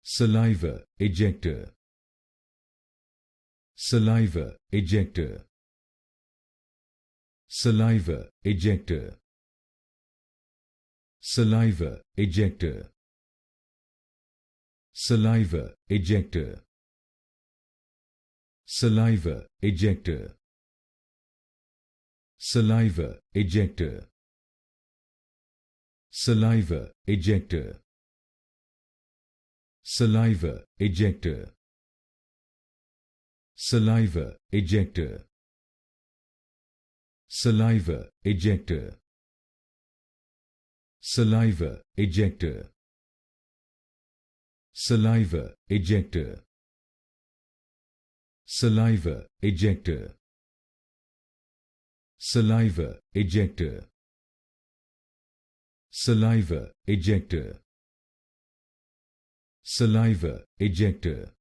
Saliva ejector. Saliva ejector. Saliva ejector. Saliva ejector. Saliva ejector. Saliva ejector. Saliva ejector. Saliva ejector. Saliva ejector. Saliva ejector. Saliva ejector. Saliva ejector. Saliva ejector. Saliva ejector. Saliva ejector. Saliva ejector. Saliva ejector.